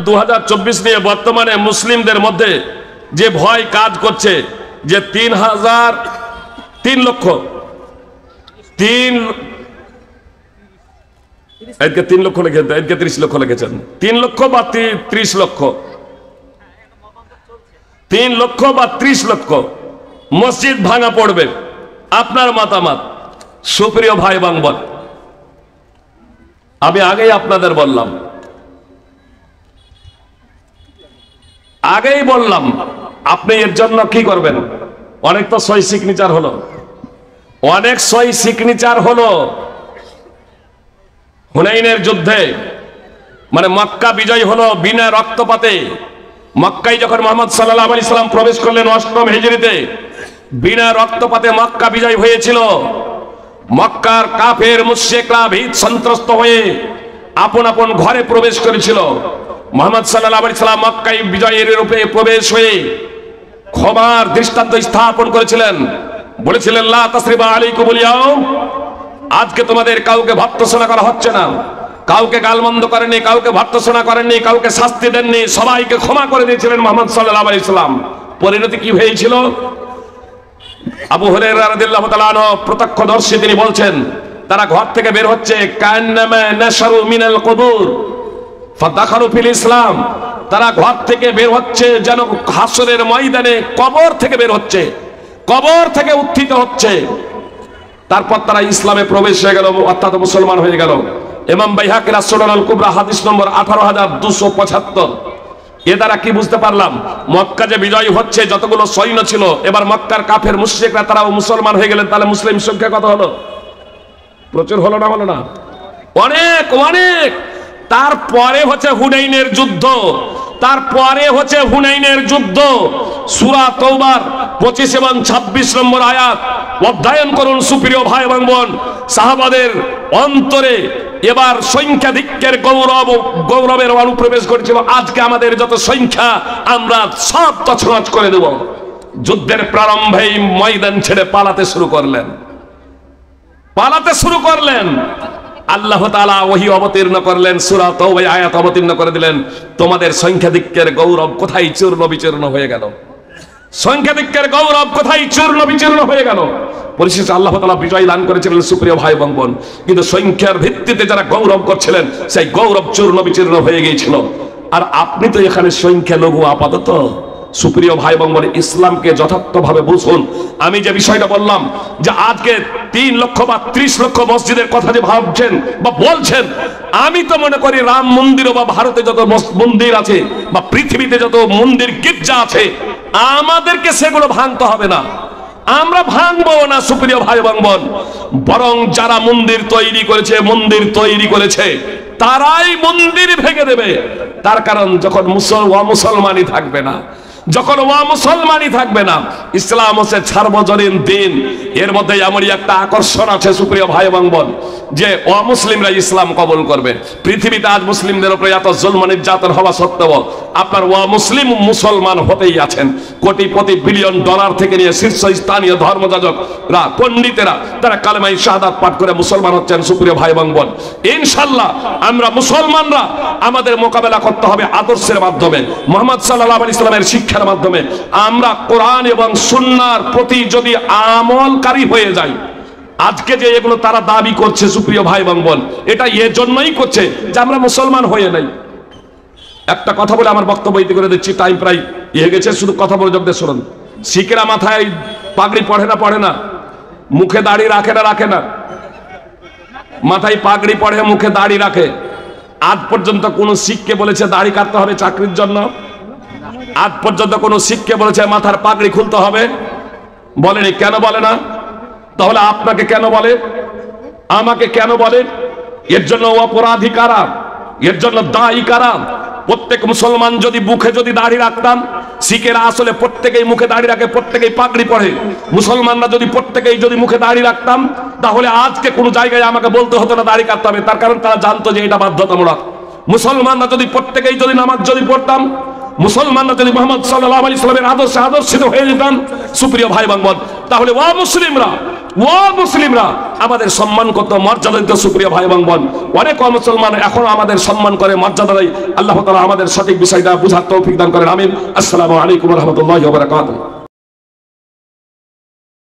2024 নিয়ে বর্তমানে মুসলিমদের মধ্যে যে ভয় কাজ করছে যে 3 লক্ষ এদিকে 3 লক্ষ লিখেছেন, এদিকে 30 লক্ষ লিখেছেন। 3 লক্ষ বা 30 লক্ষ, 3 লক্ষ বা 30 লক্ষ মসজিদ ভাঙা পড়বে। আপনার মতামত সুপ্রিয় ভাই এবং বোন, আমি আগেই আপনাদের বললাম, আপনি এর জন্য কি করবেন? অনেক তো সই সিগনেচার হলো, অনেক সই সিগনেচার হলো। হুনাইনের যুদ্ধে মানে মক্কা বিজয় হলো বিনা রক্তপাতে। মক্কায় যখন মুহাম্মদ সাল্লাল্লাহু আলাইহি সাল্লাম প্রবেশ করলেন 8ম হিজরিতে, বিনা রক্তপাতে মক্কা বিজয় হয়েছিল। মক্কার কাফের মুশরিকরা ভীত সন্ত্রস্ত হয়ে আপন আপন ঘরে প্রবেশ করেছিল। মুহাম্মদ সাল্লাল্লাহু আলাইহি সাল্লাম মক্কায় বিজয়ের রূপে প্রবেশ হয়ে ক্ষমার দৃষ্টান্ত স্থাপন করেছিলেন। বলেছিলেন লা তাসরিবা আলাইকুমুল ইয়াউম, আজকে তোমাদের কাউকে ভর্ৎসনা করা হচ্ছে না, কাউকে গালমন্দ করেননি, কাউকে ভর্ৎসনা করেননি, কাউকে শাস্তি দেননি, সবাইকে ক্ষমা করে দিয়েছিলেন মুহাম্মদ সাল্লাল্লাহু আলাইহি সাল্লাম। পরিণতি কি হয়েছিল? আবু হুরায়রা রাদিয়াল্লাহু তাআলা আনহু প্রত্যক্ষদর্শী, তিনি বলছেন তারা ঘর থেকে বের হচ্ছে কান্নামা নাশারু মিনাল কুবুর ফাদাখালু ফিল ইসলাম। তারা ঘর থেকে বের হচ্ছে যেন হাসরের ময়দানে কবর থেকে বের হচ্ছে, কবর থেকে উত্থিত হচ্ছে। তারপর তারা ইসলামে প্রবেশ হয়ে গেল, অর্থাৎ মুসলমান হয়ে গেল। ইমাম বাইহাকী সুনানুল কুবরা হাদিস নম্বর 18275। এ দ্বারা কি বুঝতে পারলাম? মক্কা যে বিজয় হচ্ছে, যতগুলো সৈন্য ছিল, এবার মক্কার কাফের মুশরিকরা তারাও মুসলমান হয়ে গেলেন। তাহলে মুসলিম সংখ্যা কত হলো? প্রচুর হলো না? হলো না? অনেক অনেক। তারপরে হচ্ছে হুনাইনের যুদ্ধ, তারপরে হচ্ছে হুনাইনের যুদ্ধ। সূরা তাওবার 25 এবং 26 নম্বর আয়াত অধ্যয়ন করুন সুপ্রিয় ভাই এবং বোন। সাহাবাদের অন্তরে এবার সংখ্যাধিক্যের গৌরবের অনুপ্রবেশ করেছিল। আজকে আমাদের যত সংখ্যা আমরা সব তছনছ করে দেব। যুদ্ধের প্রারম্ভেই ময়দান ছেড়ে পালাতে শুরু করলেন। আল্লাহ তাআলা ওহী অবতীর্ণ করলেন, সূরা তাওবা আয়াত অবতীর্ণ করে দিলেন, তোমাদের সংখ্যাধিক্যের গৌরব কোথায় চূর্ণ বিচূর্ণ হয়ে গেল? সংখ্যাধিক্যের গৌরব কোথায় চূর্ণ বিচূর্ণ হয়ে গেল? পরিশেষে আল্লাহ তাআলা বিজয় দান করেছিলেন সুপ্রিয় ভাই এবং বোন। কিন্তু সংখ্যার ভিত্তিতে যারা গৌরব করছিলেন, সেই গৌরব চূর্ণ বিচূর্ণ হয়ে গিয়েছিল। আর আপনি তো এখানে সংখ্যা লঘু আপাতত। সুপ্রিয় ভাই এবং বোন, ইসলামকে যথার্থভাবে বুঝুন। আমি যে বিষয়টা বললাম যে আজকে 3 লক্ষ বা 30 লক্ষ মসজিদের কথা যে ভাবছেন বা বলছেন, আমি তো মনে করি রাম মন্দির বা ভারতে যত মন্দির আছে বা পৃথিবীতে যত মন্দির গির্জা আছে, আমাদেরকে সেগুলো ভাঙতে হবে না, আমরা ভাঙবো না সুপ্রিয় ভাই এবং বোন। বরং যারা মন্দির তৈরি করেছে তারাই মন্দির ভেঙে দেবে। তার কারণ যখন মুসলমানই থাকবে না, ইসলাম হচ্ছে সার্বজনীন দিন। এর মধ্যে এমনই একটা আকর্ষণ আছে সুপ্রিয় ভাই এবং বোন, যে অমুসলিমরা ইসলাম কবুল করবে। পৃথিবীতে আজ মুসলিমদের উপরে এত জুলম নির্যাতন হওয়া সত্ত্বেও আপনার মুসলমান হতেই আছেন। কোটিপতি বিলিয়ন ডলার থেকে নিয়ে শীর্ষস্থানীয় ধর্মযাজকরা, পণ্ডিতেরা, তারা কালেমায়ে শাহাদাত পাঠ করে মুসলমান হচ্ছেন। সুপ্রিয় ভাই এবং বোন, ইনশাআল্লাহ আমরা মুসলমানরা আমাদের মোকাবেলা করতে হবে আদর্শের মাধ্যমে, মুহাম্মদ সাল্লাল্লাহু আলাইহি সাল্লামের শিক্ষার মাধ্যমে। আমরা কোরআন এবং সুন্নাহর প্রতি যদি আমলকারী হয়ে যাই, আজকে যে এগুলো তারা দাবি করছে সুপ্রিয় ভাই এবং বোন, এটা এজন্যই করছে যে আমরা মুসলমান হয়ে নাই। একটা কথা বলে আমার বক্তব্য ইতি করে দিচ্ছি, টাইম প্রায় হয়ে গেছে। শুধু কথা বলে জগদে শুনুন। শিখেরা মাথায় পাগড়ি পড়ে না, মুখে দাড়ি রাখে না। মাথায় পাগড়ি পড়ে, মুখে দাড়ি রাখে। আজ পর্যন্ত কোন শিখকে বলেছে দাড়ি কাটতে হবে চাকরির জন্য? আজ পর্যন্ত কোন শিখকে বলেছে মাথার পাগড়ি খুলতে হবে? বলেনি। কেন বলে না? তাহলে আপনাকে কেন বলে, আমাকে কেন বলে? এর জন্য অপরাধী কারা? এর জন্য দায়ী কারা? প্রত্যেক মুসলমান যদি মুখে যদি দাড়ি রাখতাম, শিখেরা আসলে প্রত্যেকেই মুখে দাড়ি রাখে, প্রত্যেকেই পাগড়ি পরে। মুসলমানরা যদি প্রত্যেকেই যদি মুখে দাড়ি রাখতাম, তাহলে আজকে কোনো জায়গায় আমাকে বলতে হতো না দাড়ি কাটতে হবে। তার কারণ তারা জানতো যে এটা বাধ্যতামূলক। মুসলমানরা যদি প্রত্যেকেই যদি নামাজ যদি পড়তাম, মুসলমানরা যদি মুহাম্মদ সাল্লাল্লাহু আলাইহি সাল্লামের আদর্শে আদর্শিত হয়ে যেতাম সুপ্রিয় ভাই এবং বোন, তাহলে মুসলিমরা ও মুসলিমরা আমাদের সম্মান করতে মর্যাদা দিতে সুপ্রিয় ভাই এবং বোন, অনেক মুসলমান এখনো আমাদের সম্মান করে, মর্যাদা দেয়। আল্লাহ তাআলা আমাদের সঠিক বিষয়টা বুঝার তৌফিক দান করেন, আমিন। আসসালামু আলাইকুম ওয়া রাহমাতুল্লাহি ওয়া বারাকাতুহু।